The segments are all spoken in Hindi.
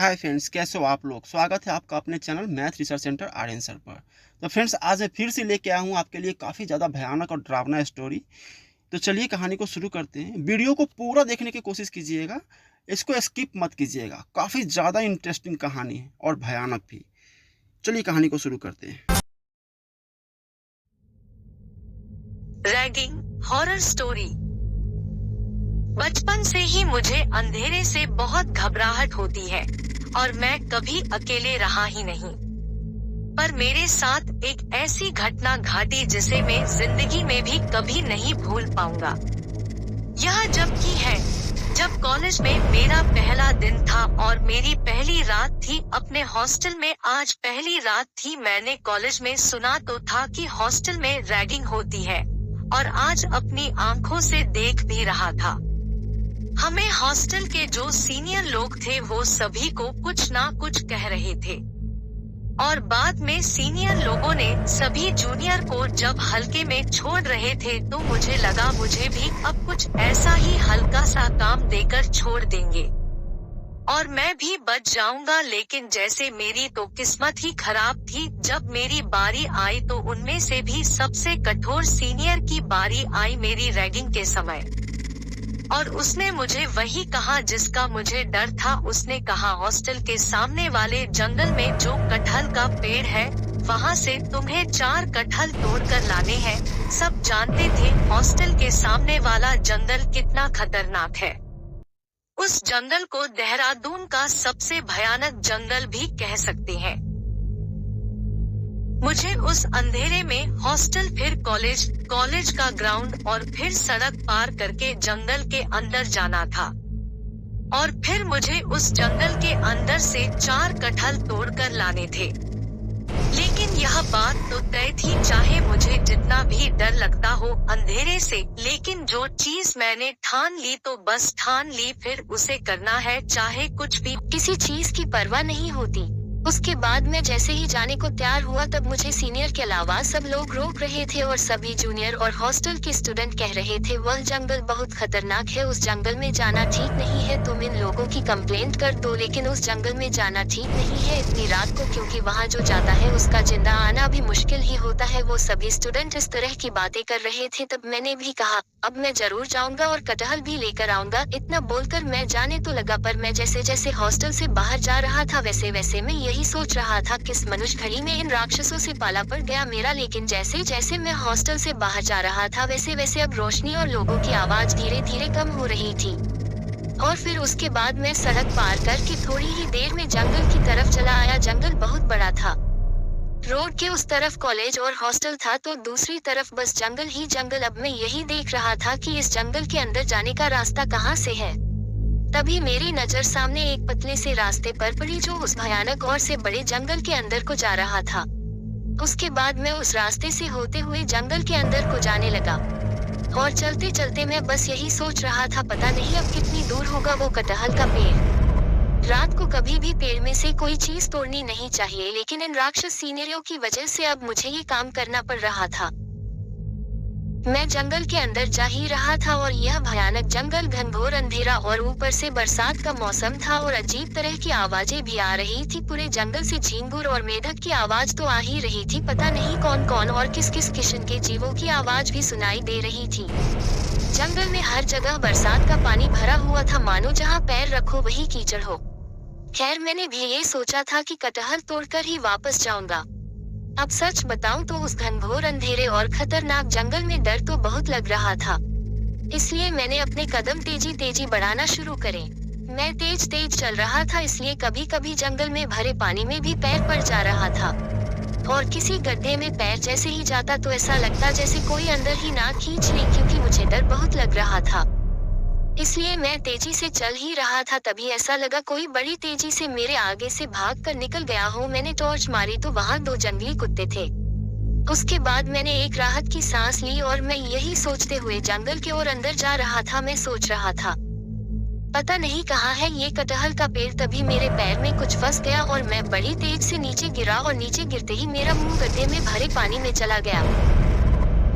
हाय फ्रेंड्स, कैसे हो आप लोग। स्वागत है आपका अपने channel math research centre Aryan sir पर। तो फ्रेंड्स, आज मैं फिर से लेके आया हूँ आपके लिए काफ़ी ज़्यादा भयानक और डरावना स्टोरी। तो चलिए कहानी को शुरू करते हैं। वीडियो को पूरा देखने की कोशिश कीजिएगा, इसको स्किप मत कीजिएगा। काफ़ी ज़्यादा इंटरेस्टिंग कहानी है और भयानक भी। चलिए कहानी को शुरू करते हैं। Ragging horror story. बचपन से ही मुझे अंधेरे से बहुत घबराहट होती है और मैं कभी अकेले रहा ही नहीं। पर मेरे साथ एक ऐसी घटना घटी जिसे मैं जिंदगी में भी कभी नहीं भूल पाऊंगा। यह जब की है जब कॉलेज में मेरा पहला दिन था और मेरी पहली रात थी अपने हॉस्टल में। आज पहली रात थी। मैंने कॉलेज में सुना तो था कि हॉस्टल में रैगिंग होती है और आज अपनी आंखों से देख भी रहा था। हमें हॉस्टल के जो सीनियर लोग थे वो सभी को कुछ ना कुछ कह रहे थे और बाद में सीनियर लोगों ने सभी जूनियर को जब हल्के में छोड़ रहे थे तो मुझे लगा मुझे भी अब कुछ ऐसा ही हल्का सा काम देकर छोड़ देंगे और मैं भी बच जाऊंगा। लेकिन जैसे मेरी तो किस्मत ही खराब थी, जब मेरी बारी आई तो उनमें से भी सबसे कठोर सीनियर की बारी आई मेरी रैगिंग के समय। और उसने मुझे वही कहा जिसका मुझे डर था। उसने कहा, हॉस्टल के सामने वाले जंगल में जो कटहल का पेड़ है वहाँ से तुम्हें 4 कटहल तोड़कर लाने हैं। सब जानते थे हॉस्टल के सामने वाला जंगल कितना खतरनाक है। उस जंगल को देहरादून का सबसे भयानक जंगल भी कह सकते हैं। मुझे उस अंधेरे में हॉस्टल, फिर कॉलेज का ग्राउंड और फिर सड़क पार करके जंगल के अंदर जाना था और फिर मुझे उस जंगल के अंदर से 4 कटहल तोड़कर लाने थे। लेकिन यह बात तो तय थी, चाहे मुझे जितना भी डर लगता हो अंधेरे से, लेकिन जो चीज मैंने ठान ली तो बस ठान ली, फिर उसे करना है चाहे कुछ भी। किसी चीज की परवाह नहीं होती। उसके बाद मैं जैसे ही जाने को तैयार हुआ तब मुझे सीनियर के अलावा सब लोग रोक रहे थे और सभी जूनियर और हॉस्टल के स्टूडेंट कह रहे थे वह जंगल बहुत खतरनाक है, उस जंगल में जाना ठीक नहीं है। तुम इन लोगों की कंप्लेंट कर दो, लेकिन उस जंगल में जाना ठीक नहीं है इतनी रात को, क्योंकि वहाँ जो जाता है उसका जिंदा आना भी मुश्किल ही होता है। वो सभी स्टूडेंट इस तरह की बातें कर रहे थे। तब मैंने भी कहा अब मैं जरूर जाऊंगा और कटहल भी लेकर आऊंगा। इतना बोलकर मैं जाने तो लगा, पर मैं जैसे जैसे हॉस्टल से बाहर जा रहा था वैसे वैसे मैं यही सोच रहा था किस मनुष्य घड़ी में इन राक्षसों से पाला पड़ गया मेरा। लेकिन जैसे जैसे मैं हॉस्टल से बाहर जा रहा था वैसे वैसे अब रोशनी और लोगों की आवाज धीरे धीरे कम हो रही थी और फिर उसके बाद मैं सड़क पार करके थोड़ी ही देर में जंगल की तरफ चला आया। जंगल बहुत बड़ा था। रोड के उस तरफ कॉलेज और हॉस्टल था तो दूसरी तरफ बस जंगल ही जंगल। अब मैं यही देख रहा था कि इस जंगल के अंदर जाने का रास्ता कहाँ से है। तभी मेरी नजर सामने एक पतले से रास्ते पर पड़ी जो उस भयानक और से बड़े जंगल के अंदर को जा रहा था। उसके बाद मैं उस रास्ते से होते हुए जंगल के अंदर को जाने लगा और चलते चलते मैं बस यही सोच रहा था पता नहीं अब कितनी दूर होगा वो कटहल का पेड़। रात को कभी भी पेड़ में से कोई चीज तोड़नी नहीं चाहिए, लेकिन इन राक्षस सीनियरों की वजह से अब मुझे ये काम करना पड़ रहा था। मैं जंगल के अंदर जा ही रहा था और यह भयानक जंगल घनघोर अंधेरा और ऊपर से बरसात का मौसम था और अजीब तरह की आवाजें भी आ रही थी। पूरे जंगल से झींगुर और मेढक की आवाज तो आ ही रही थी, पता नहीं कौन कौन और किस किस किस्म के जीवों की आवाज भी सुनाई दे रही थी। जंगल में हर जगह बरसात का पानी भरा हुआ था, मानो जहाँ पैर रखो वही कीचड़ हो। खैर मैंने भी ये सोचा था कि कटहल तोड़कर ही वापस जाऊंगा। अब सच बताऊं तो उस घनघोर अंधेरे और खतरनाक जंगल में डर तो बहुत लग रहा था, इसलिए मैंने अपने कदम तेजी तेजी बढ़ाना शुरू करे। मैं तेज तेज चल रहा था, इसलिए कभी कभी जंगल में भरे पानी में भी पैर पड़ जा रहा था और किसी गड्ढे में पैर जैसे ही जाता तो ऐसा लगता जैसे कोई अंदर ही ना खींच ले, क्योंकि मुझे डर बहुत लग रहा था। इसलिए मैं तेजी से चल ही रहा था, तभी ऐसा लगा कोई बड़ी तेजी से मेरे आगे से भाग कर निकल गया हो। मैंने टॉर्च मारी तो वहाँ 2 जंगली कुत्ते थे। उसके बाद मैंने एक राहत की सांस ली और मैं यही सोचते हुए जंगल के ओर अंदर जा रहा था। मैं सोच रहा था पता नहीं कहाँ है ये कटहल का पेड़। तभी मेरे पैर में कुछ फंस गया और मैं बड़ी तेज से नीचे गिरा और नीचे गिरते ही मेरा मुंह गड्ढे में भरे पानी में चला गया।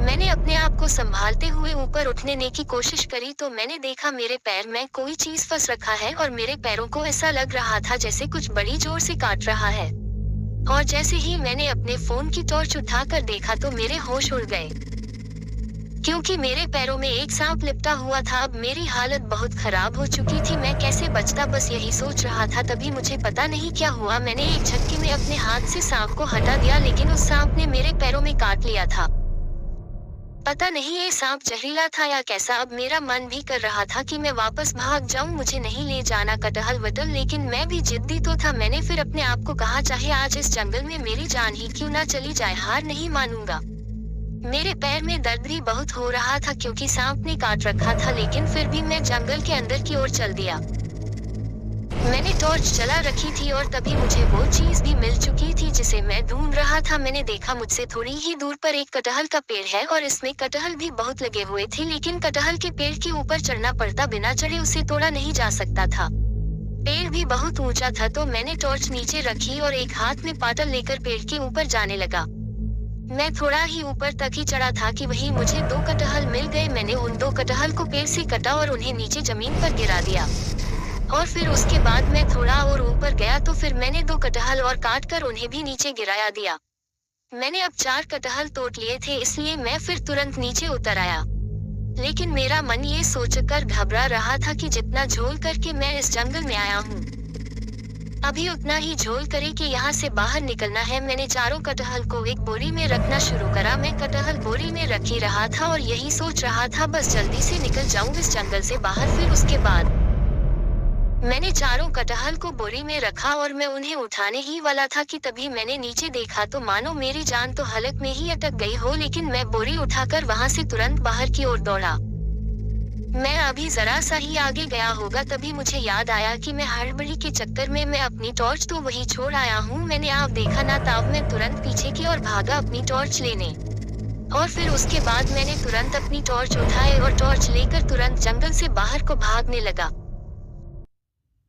मैंने अपने आप को संभालते हुए ऊपर उठने की कोशिश करी तो मैंने देखा मेरे पैर में कोई चीज फंस रखा है और मेरे पैरों को ऐसा लग रहा था जैसे कुछ बड़ी जोर से काट रहा है। और जैसे ही मैंने अपने फोन की टॉर्च उठाकर देखा तो मेरे होश उड़ गए, क्योंकि मेरे पैरों में एक सांप लिपटा हुआ था। अब मेरी हालत बहुत खराब हो चुकी थी, मैं कैसे बचता बस यही सोच रहा था। तभी मुझे पता नहीं क्या हुआ, मैंने एक झटके में अपने हाथ से सांप को हटा दिया, लेकिन उस सांप ने मेरे पैरों में काट लिया था। पता नहीं ये सांप जहरीला था या कैसा। अब मेरा मन भी कर रहा था कि मैं वापस भाग जाऊं, मुझे नहीं ले जाना कटहल वटल, लेकिन मैं भी जिद्दी तो था। मैंने फिर अपने आप को कहा चाहे आज इस जंगल में मेरी जान ही क्यों ना चली जाए, हार नहीं मानूंगा। मेरे पैर में दर्द भी बहुत हो रहा था क्योंकि सांप ने काट रखा था, लेकिन फिर भी मैं जंगल के अंदर की ओर चल दिया। मैंने टॉर्च जला रखी थी और तभी मुझे वो चीज भी मिल चुकी थी जिसे मैं ढूंढ रहा था। मैंने देखा मुझसे थोड़ी ही दूर पर एक कटहल का पेड़ है और इसमें कटहल भी बहुत लगे हुए थे, लेकिन कटहल के पेड़ के ऊपर चढ़ना पड़ता, बिना चढ़े उसे तोड़ा नहीं जा सकता था। पेड़ भी बहुत ऊंचा था, तो मैंने टॉर्च नीचे रखी और एक हाथ में पाटल लेकर पेड़ के ऊपर जाने लगा। मैं थोड़ा ही ऊपर तक ही चढ़ा था कि वहीं मुझे 2 कटहल मिल गए। मैंने उन 2 कटहल को पेड़ से कटा और उन्हें नीचे जमीन पर गिरा दिया। और फिर उसके बाद मैं थोड़ा और ऊपर गया तो फिर मैंने 2 कटहल और काट कर उन्हें भी नीचे गिराया दिया। मैंने अब 4 कटहल तोड़ लिए थे, इसलिए मैं फिर तुरंत नीचे उतर आया। लेकिन मेरा मन ये सोचकर घबरा रहा था कि जितना झोल करके मैं इस जंगल में आया हूँ, अभी उतना ही झोल करे कि यहाँ से बाहर निकलना है। मैंने चारों कटहल को एक बोरी में रखना शुरू करा। मैं कटहल बोरी में रख ही रहा था और यही सोच रहा था बस जल्दी से निकल जाऊं इस जंगल से बाहर। फिर उसके बाद मैंने चारों कटहल को बोरी में रखा और मैं उन्हें उठाने ही वाला था कि तभी मैंने नीचे देखा तो मानो मेरी जान तो हलक में ही अटक गई हो, लेकिन मैं बोरी उठाकर वहां से तुरंत बाहर की ओर दौड़ा। मैं अभी जरा सा ही आगे गया होगा तभी मुझे याद आया कि मैं हड़बड़ी के चक्कर में मैं अपनी टॉर्च तो वही छोड़ आया हूँ। मैंने आप देखा ना, तब मैं तुरंत पीछे की ओर भागा अपनी टॉर्च लेने, और फिर उसके बाद मैंने तुरंत अपनी टॉर्च उठाई और टॉर्च लेकर तुरंत जंगल से बाहर को भागने लगा।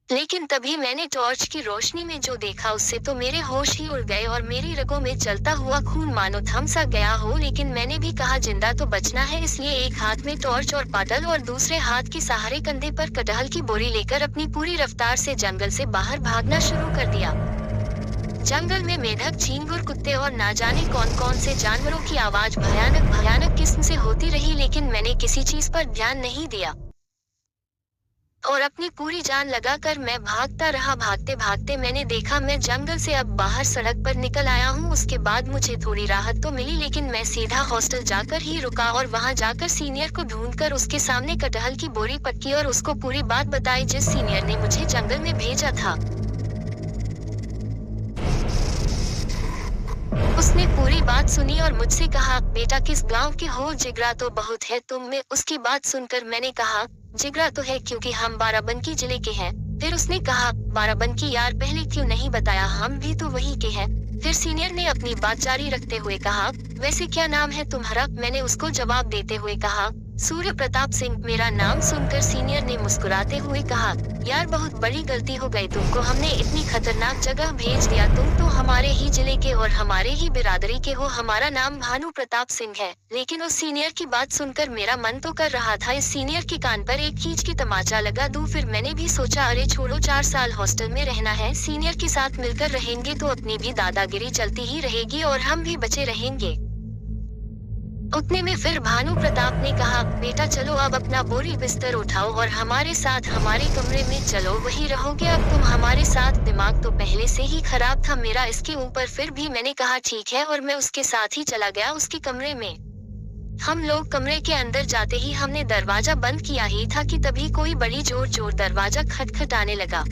लेकिन तभी मैंने टॉर्च की रोशनी में जो देखा उससे तो मेरे होश ही उड़ गए और मेरी रगों में चलता हुआ खून मानो थम सा गया हो। लेकिन मैंने भी कहा जिंदा तो बचना है, इसलिए एक हाथ में टॉर्च और पाटल और दूसरे हाथ के सहारे कंधे पर कटहल की बोरी लेकर अपनी पूरी रफ्तार से जंगल से बाहर भागना शुरू कर दिया। जंगल में मेढक, झींगुर, कुत्ते और ना जाने कौन कौन से जानवरों की आवाज भयानक भयानक किस्म से होती रही, लेकिन मैंने किसी चीज पर ध्यान नहीं दिया और अपनी पूरी जान लगाकर मैं भागता रहा। भागते भागते मैंने देखा मैं जंगल से अब बाहर सड़क पर निकल आया हूँ। उसके बाद मुझे थोड़ी राहत तो मिली, लेकिन मैं सीधा हॉस्टल जाकर ही रुका और वहाँ जाकर सीनियर को ढूंढकर उसके सामने कटहल की बोरी पटकी और उसको पूरी बात बताई जिस सीनियर ने मुझे जंगल में भेजा था। उसने पूरी बात सुनी और मुझसे कहा, बेटा किस गांव के हो? जिगरा तो बहुत है तुम में। उसकी बात सुनकर मैंने कहा, जिगरा तो है क्योंकि हम बाराबंकी जिले के हैं। फिर उसने कहा, बाराबंकी यार, पहले क्यों नहीं बताया, हम भी तो वहीं के हैं। फिर सीनियर ने अपनी बात जारी रखते हुए कहा, वैसे क्या नाम है तुम्हारा? मैंने उसको जवाब देते हुए कहा, सूर्य प्रताप सिंह मेरा नाम। सुनकर सीनियर ने मुस्कुराते हुए कहा, यार बहुत बड़ी गलती हो गई तुमको, हमने इतनी खतरनाक जगह भेज दिया। तुम तो हमारे ही जिले के और हमारे ही बिरादरी के हो। हमारा नाम भानु प्रताप सिंह है। लेकिन उस सीनियर की बात सुनकर मेरा मन तो कर रहा था इस सीनियर के कान पर एक खींच के तमाचा लगा दूं। फिर मैंने भी सोचा, अरे छोड़ो, 4 साल हॉस्टल में रहना है, सीनियर के साथ मिलकर रहेंगे तो अपनी भी दादागिरी चलती ही रहेगी और हम भी बचे रहेंगे। उतने में फिर भानु प्रताप ने कहा, बेटा चलो अब अपना बोरी बिस्तर उठाओ और हमारे साथ हमारे कमरे में चलो, वही रहोगे अब तुम हमारे साथ। दिमाग तो पहले से ही खराब था मेरा इसके ऊपर, फिर भी मैंने कहा ठीक है और मैं उसके साथ ही चला गया उसके कमरे में। हम लोग कमरे के अंदर जाते ही हमने दरवाजा बंद किया ही था कि तभी कोई बड़ी जोर जोर दरवाजा खटखटाने लगा।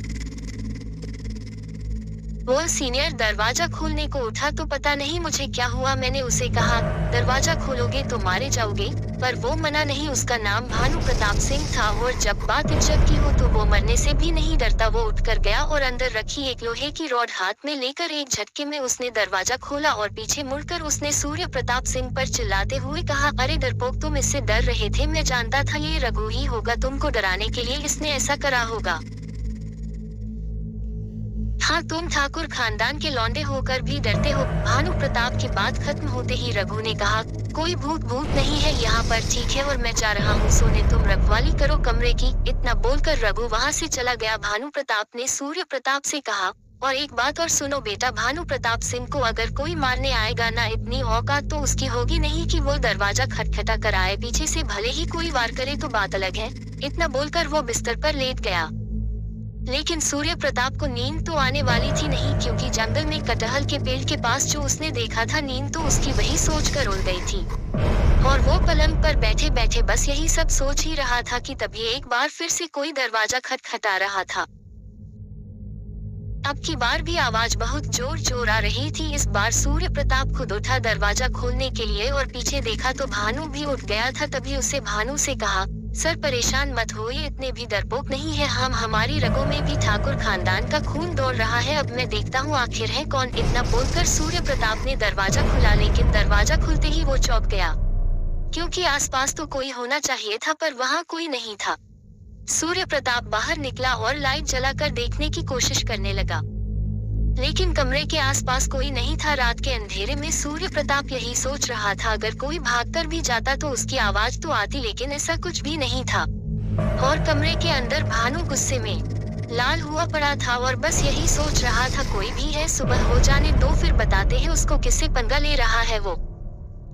वो सीनियर दरवाजा खोलने को उठा तो पता नहीं मुझे क्या हुआ, मैंने उसे कहा, दरवाजा खोलोगे तो मारे जाओगे, पर वो मना नहीं। उसका नाम भानु प्रताप सिंह था और जब बात इज्जत की हो तो वो मरने से भी नहीं डरता। वो उठकर गया और अंदर रखी एक लोहे की रॉड हाथ में लेकर एक झटके में उसने दरवाजा खोला और पीछे मुड़कर उसने सूर्य प्रताप सिंह पर चिल्लाते हुए कहा, अरे डरपोक, तुम इससे डर रहे थे? मैं जानता था ये रघु ही होगा, तुमको डराने के लिए इसने ऐसा करा होगा। हाँ, तुम ठाकुर खानदान के लौंडे होकर भी डरते हो। भानु प्रताप की बात खत्म होते ही रघु ने कहा, कोई भूत नहीं है यहाँ पर, ठीक है, और मैं जा रहा हूँ सोने, तुम रखवाली करो कमरे की। इतना बोलकर रघु वहाँ से चला गया। भानु प्रताप ने सूर्य प्रताप से कहा, और एक बात और सुनो बेटा, भानु प्रताप सिंह को अगर कोई मारने आएगा ना, इतनी औकात तो उसकी होगी नहीं कि वो दरवाजा खटखटा कर आए पीछे से, भले ही कोई वार करे तो बात अलग है। इतना बोलकर वो बिस्तर पर लेट गया। लेकिन सूर्य प्रताप को नींद तो आने वाली थी नहीं, क्योंकि जंगल में कटहल के पेड़ के पास जो उसने देखा था, नींद तो उसकी वही सोचकर उड़ गई थी। और वो पलंग पर बैठे बैठे बस यही सब सोच ही रहा था कि तभी एक बार फिर से कोई दरवाजा खटखटा रहा था। अब की बार भी आवाज बहुत जोर आ रही थी। इस बार सूर्य प्रताप खुद उठा दरवाजा खोलने के लिए और पीछे देखा तो भानु भी उठ गया था। तभी उसे भानु से कहा, सर परेशान मत हो, ये इतने भी डरपोक नहीं है, हमारी रगों में भी ठाकुर खानदान का खून दौड़ रहा है, अब मैं देखता हूँ आखिर है कौन। इतना बोलकर सूर्य प्रताप ने दरवाजा खुला, लेकिन दरवाजा खुलते ही वो चौंक गया, क्योंकि आसपास तो कोई होना चाहिए था पर वहाँ कोई नहीं था। सूर्य प्रताप बाहर निकला और लाइट जलाकर देखने की कोशिश करने लगा, लेकिन कमरे के आसपास कोई नहीं था। रात के अंधेरे में सूर्य प्रताप यही सोच रहा था, अगर कोई भागकर भी जाता तो उसकी आवाज तो आती, लेकिन ऐसा कुछ भी नहीं था। और कमरे के अंदर भानु गुस्से में लाल हुआ पड़ा था और बस यही सोच रहा था, कोई भी है, सुबह हो जाने दो फिर बताते हैं उसको किससे पंगा ले रहा है वो।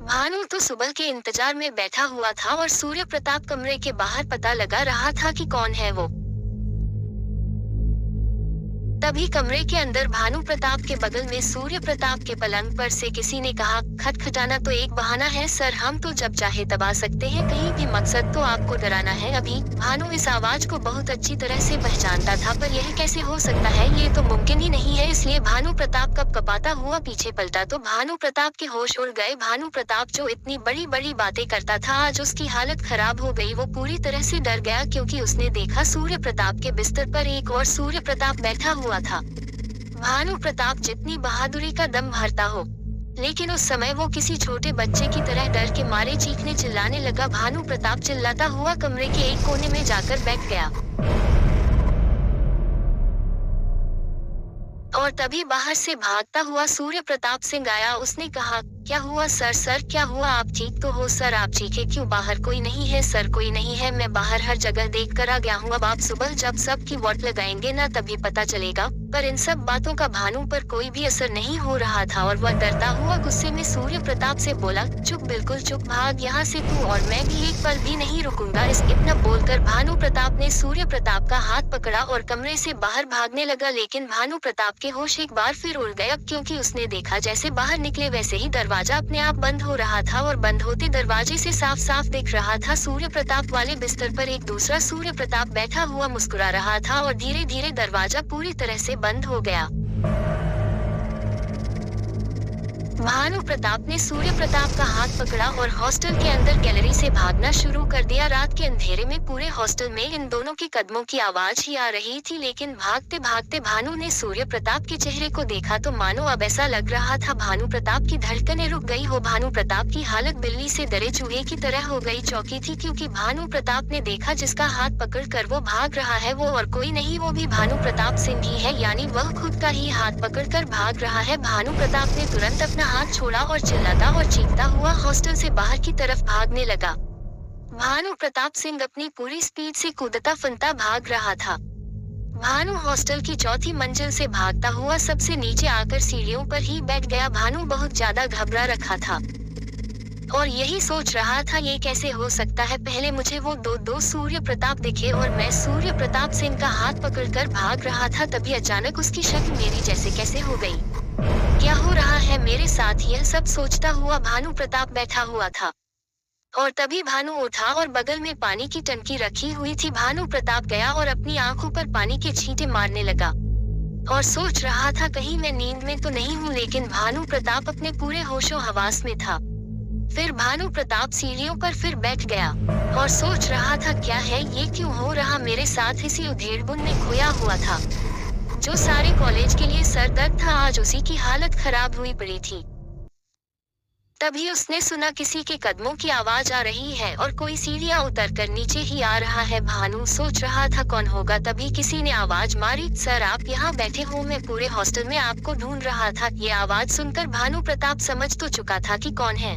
भानु तो सुबह के इंतजार में बैठा हुआ था और सूर्य प्रताप कमरे के बाहर पता लगा रहा था कि कौन है वो। तभी कमरे के अंदर भानु प्रताप के बगल में सूर्य प्रताप के पलंग पर से किसी ने कहा, खटखटाना तो एक बहाना है सर, हम तो जब चाहे तब आ सकते हैं, कहीं भी मकसद तो आपको डराना है अभी। भानु इस आवाज को बहुत अच्छी तरह से पहचानता था, पर यह कैसे हो सकता है, ये तो मुमकिन ही नहीं है। इसलिए भानु प्रताप कपकपाता हुआ पीछे पलटा तो भानु प्रताप के होश उड़ गए। भानु प्रताप जो इतनी बड़ी बड़ी बातें करता था, आज उसकी हालत खराब हो गई। वो पूरी तरह से डर गया, क्योंकि उसने देखा सूर्य प्रताप के बिस्तर पर एक और सूर्य प्रताप बैठा हुआ था। भानु प्रताप जितनी बहादुरी का दम भरता हो, लेकिन उस समय वो किसी छोटे बच्चे की तरह डर के मारे चीखने चिल्लाने लगा। भानु प्रताप चिल्लाता हुआ कमरे के एक कोने में जाकर बैठ गया, और तभी बाहर से भागता हुआ सूर्य प्रताप सिंह आया। उसने कहा, क्या हुआ सर क्या हुआ, आप ठीक तो हो सर, आप चीखे क्यों, बाहर कोई नहीं है सर, कोई नहीं है, मैं बाहर हर जगह देख कर आ गया हूँ, अब आप सुबह जब सबकी वोट लगाएंगे ना तभी पता चलेगा। पर इन सब बातों का भानु पर कोई भी असर नहीं हो रहा था और वह डरता हुआ गुस्से में सूर्य प्रताप से बोला, चुप, बिल्कुल चुप, भाग यहाँ से तू, और मैं भी एक पल भी नहीं रुकूंगा। इतना बोलकर भानु प्रताप ने सूर्य प्रताप का हाथ पकड़ा और कमरे से बाहर भागने लगा। लेकिन भानु प्रताप के होश एक बार फिर उड़ गए, क्योंकि उसने देखा जैसे बाहर निकले वैसे ही दरवाजा अपने आप बंद हो रहा था, और बंद होते दरवाजे से साफ साफ दिख रहा था सूर्य प्रताप वाले बिस्तर पर एक दूसरा सूर्य प्रताप बैठा हुआ मुस्कुरा रहा था, और धीरे धीरे दरवाजा पूरी तरह से बंद हो गया। भानु प्रताप ने सूर्य प्रताप का हाथ पकड़ा और हॉस्टल के अंदर गैलरी से भागना शुरू कर दिया। रात के अंधेरे में पूरे हॉस्टल में इन दोनों के कदमों की आवाज ही आ रही थी, लेकिन भागते भागते भानु ने सूर्य प्रताप के चेहरे को देखा तो मानो अब ऐसा लग रहा था भानु प्रताप की धड़कनें रुक गई हो। भानु प्रताप की हालत बिल्ली से डरे चूहे की तरह हो गई, चौकी थी, क्योंकि भानु प्रताप ने देखा जिसका हाथ पकड़ कर वो भाग रहा है वो और कोई नहीं, वो भी भानु प्रताप सिंह ही है, यानी वह खुद का ही हाथ पकड़ कर भाग रहा है। भानु प्रताप ने तुरंत अपना हाथ छोड़ा और चिल्लाता और चीखता हुआ हॉस्टल से बाहर की तरफ भागने लगा। भानु प्रताप सिंह अपनी पूरी स्पीड से कूदता फनता भाग रहा था। भानु हॉस्टल की चौथी मंजिल से भागता हुआ सबसे नीचे आकर सीढ़ियों पर ही बैठ गया। भानु बहुत ज्यादा घबरा रखा था और यही सोच रहा था, ये कैसे हो सकता है, पहले मुझे वो दो सूर्य प्रताप दिखे और मैं सूर्य प्रताप सिंह का हाथ पकड़कर भाग रहा था, तभी अचानक उसकी शक्ल मेरी जैसे कैसे हो गई, क्या हो रहा है मेरे साथ, यह सब सोचता हुआ भानु प्रताप बैठा हुआ था। और तभी भानु उठा और बगल में पानी की टंकी रखी हुई थी। भानु प्रताप गया और अपनी आंखों पर पानी के छींटे मारने लगा और सोच रहा था कहीं मैं नींद में तो नहीं हूँ, लेकिन भानु प्रताप अपने पूरे होशो हवास में था। फिर भानु प्रताप सीढ़ियों पर फिर बैठ गया और सोच रहा था, क्या है ये, क्यों हो रहा मेरे साथ। इसी उधेड़बुन में खोया हुआ था। जो सारे कॉलेज के लिए सर दर्द था, आज उसी की हालत खराब हुई पड़ी थी। तभी उसने सुना किसी के कदमों की आवाज आ रही है और कोई सीढ़ियां उतरकर नीचे ही आ रहा है। भानु सोच रहा था कौन होगा, तभी किसी ने आवाज मारी, सर आप यहाँ बैठे हो, मैं पूरे हॉस्टल में आपको ढूंढ रहा था। ये आवाज सुनकर भानु प्रताप समझ तो चुका था कि कौन है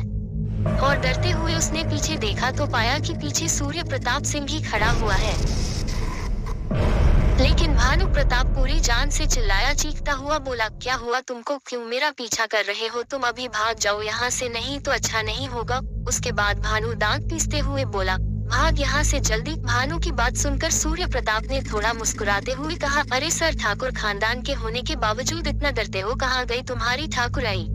और डरते हुए उसने पीछे देखा तो पाया कि पीछे सूर्य प्रताप सिंह ही खड़ा हुआ है। लेकिन भानु प्रताप पूरी जान से चिल्लाया, चीखता हुआ बोला, क्या हुआ तुमको, क्यों मेरा पीछा कर रहे हो, तुम अभी भाग जाओ यहाँ से, नहीं तो अच्छा नहीं होगा। उसके बाद भानु दांत पीसते हुए बोला, भाग यहाँ से जल्दी। भानु की बात सुनकर सूर्य प्रताप ने थोड़ा मुस्कुराते हुए कहा, अरे सर, ठाकुर खानदान के होने के बावजूद इतना डरते हो, कहाँ गई तुम्हारी ठाकुराई?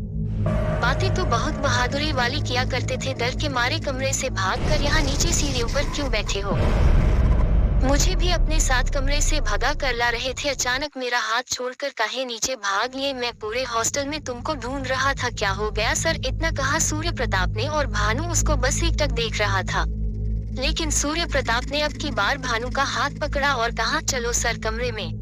बातें तो बहुत बहादुरी वाली किया करते थे, डर के मारे कमरे से भागकर यहाँ नीचे सीढ़ियों पर क्यों बैठे हो? मुझे भी अपने साथ कमरे से भगा कर ला रहे थे, अचानक मेरा हाथ छोड़कर काहे नीचे भाग लिए? मैं पूरे हॉस्टल में तुमको ढूंढ रहा था, क्या हो गया सर? इतना कहा सूर्य प्रताप ने और भानु उसको बस एकटक देख रहा था। लेकिन सूर्य प्रताप ने अब की बार भानु का हाथ पकड़ा और कहा, चलो सर कमरे में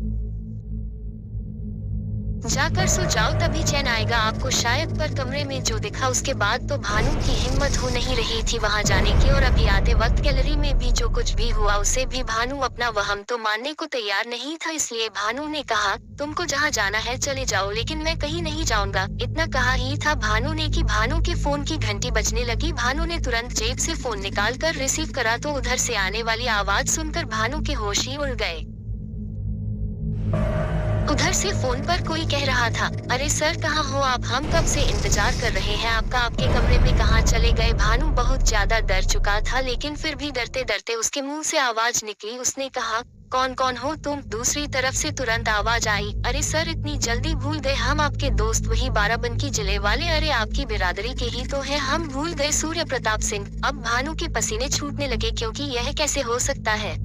जाकर सो जाओ, तभी चैन आएगा आपको शायद। पर कमरे में जो दिखा उसके बाद तो भानु की हिम्मत हो नहीं रही थी वहां जाने की, और अभी आते वक्त गैलरी में भी जो कुछ भी हुआ उसे भी भानु अपना वहम तो मानने को तैयार नहीं था। इसलिए भानु ने कहा, तुमको जहां जाना है चले जाओ, लेकिन मैं कहीं नहीं जाऊंगा। इतना कहा ही था भानु ने कि भानु के फोन की घंटी बजने लगी। भानु ने तुरंत जेब से फोन निकाल कर रिसीव करा तो उधर से आने वाली आवाज सुनकर भानु के होश ही उड़ गए। उधर से फोन पर कोई कह रहा था, अरे सर कहाँ हो आप, हम कब से इंतजार कर रहे हैं आपका, आपके कमरे में कहाँ चले गए? भानु बहुत ज्यादा डर चुका था, लेकिन फिर भी डरते डरते उसके मुंह से आवाज निकली। उसने कहा, कौन कौन हो तुम? दूसरी तरफ से तुरंत आवाज आई, अरे सर इतनी जल्दी भूल गए, हम आपके दोस्त वही बाराबंकी जिले वाले, अरे आपकी बिरादरी के ही तो है, हम भूल गए सूर्य प्रताप सिंह। अब भानु के पसीने छूटने लगे, क्योंकि यह कैसे हो सकता है?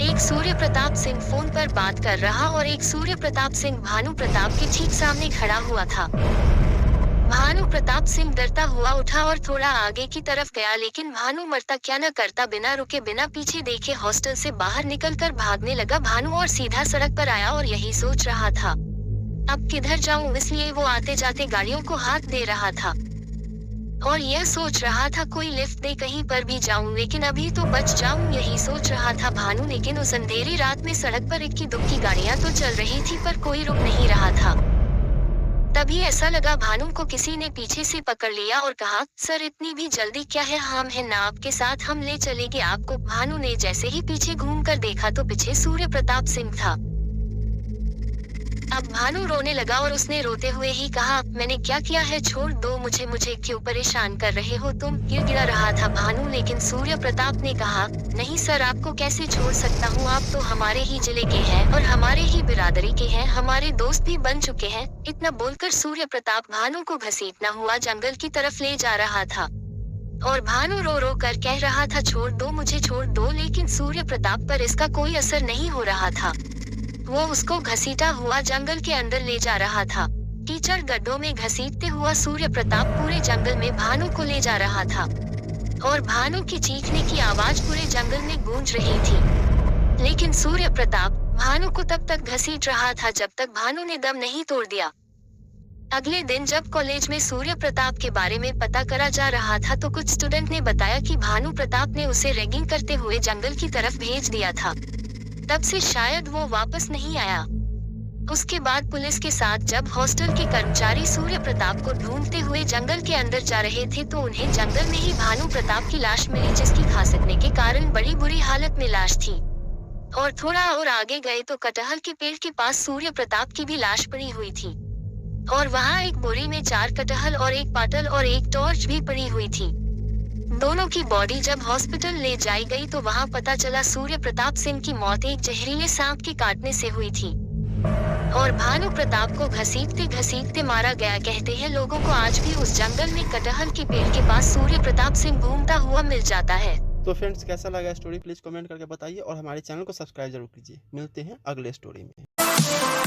एक सूर्य प्रताप सिंह फोन पर बात कर रहा और एक सूर्य प्रताप सिंह भानु प्रताप के ठीक सामने खड़ा हुआ था। भानु प्रताप सिंह डरता हुआ उठा और थोड़ा आगे की तरफ गया, लेकिन भानु मरता क्या न करता, बिना रुके बिना पीछे देखे हॉस्टल से बाहर निकलकर भागने लगा। भानु और सीधा सड़क पर आया और यही सोच रहा था, अब किधर जाऊं, इसलिए वो आते जाते गाड़ियों को हाथ दे रहा था और यह सोच रहा था कोई लिफ्ट दे कहीं पर भी जाऊं, लेकिन अभी तो बच जाऊं, यही सोच रहा था भानु। लेकिन उस अंधेरी रात में सड़क पर इक्की दुक्की गाड़ियां तो चल रही थी, पर कोई रुक नहीं रहा था। तभी ऐसा लगा भानु को किसी ने पीछे से पकड़ लिया और कहा, सर इतनी भी जल्दी क्या है, हम हैं ना आपके साथ, हम ले चलेंगे आपको। भानु ने जैसे ही पीछे घूमकर देखा तो पीछे सूर्य प्रताप सिंह था। अब भानु रोने लगा और उसने रोते हुए ही कहा, मैंने क्या किया है, छोड़ दो मुझे, मुझे क्यों परेशान कर रहे हो तुम? गिड़गिड़ा रहा था भानु, लेकिन सूर्य प्रताप ने कहा, नहीं सर आपको कैसे छोड़ सकता हूँ, आप तो हमारे ही जिले के हैं और हमारे ही बिरादरी के हैं, हमारे दोस्त भी बन चुके हैं। इतना बोलकर सूर्य प्रताप भानु को घसीटना हुआ जंगल की तरफ ले जा रहा था और भानु रो रो कर कह रहा था, छोड़ दो मुझे, छोड़ दो, लेकिन सूर्य प्रताप पर इसका कोई असर नहीं हो रहा था। वो उसको घसीटा हुआ जंगल के अंदर ले जा रहा था। कीचड़ गड्ढों में घसीटते हुआ सूर्य प्रताप पूरे जंगल में भानु को ले जा रहा था और भानु की चीखने की आवाज पूरे जंगल में गूंज रही थी। लेकिन सूर्य प्रताप भानु को तब तक घसीट रहा था जब तक भानु ने दम नहीं तोड़ दिया। अगले दिन जब कॉलेज में सूर्य प्रताप के बारे में पता करा जा रहा था तो कुछ स्टूडेंट ने बताया कि भानु प्रताप ने उसे रैगिंग करते हुए जंगल की तरफ भेज दिया था। तब से शायद वो वापस नहीं आया। उसके बाद पुलिस के साथ जब हॉस्टल के कर्मचारी सूर्य प्रताप को ढूंढते हुए जंगल के अंदर जा रहे थे तो उन्हें जंगल में ही भानु प्रताप की लाश मिली, जिसकी खा सकने के कारण बड़ी बुरी हालत में लाश थी। और थोड़ा और आगे गए तो कटहल के पेड़ के पास सूर्य प्रताप की भी लाश पड़ी हुई थी और वहाँ एक बोरी में 4 कटहल और एक पाटल और एक टॉर्च भी पड़ी हुई थी। दोनों की बॉडी जब हॉस्पिटल ले जाई गई तो वहाँ पता चला सूर्य प्रताप सिंह की मौत एक जहरीले सांप के काटने से हुई थी और भानु प्रताप को घसीटते घसीटते मारा गया। कहते हैं लोगों को आज भी उस जंगल में कटहल के पेड़ के पास सूर्य प्रताप सिंह घूमता हुआ मिल जाता है। तो फ्रेंड्स, कैसा लगा स्टोरी प्लीज कमेंट करके बताइए और हमारे चैनल को सब्सक्राइब जरूर कीजिए। मिलते हैं अगले स्टोरी में।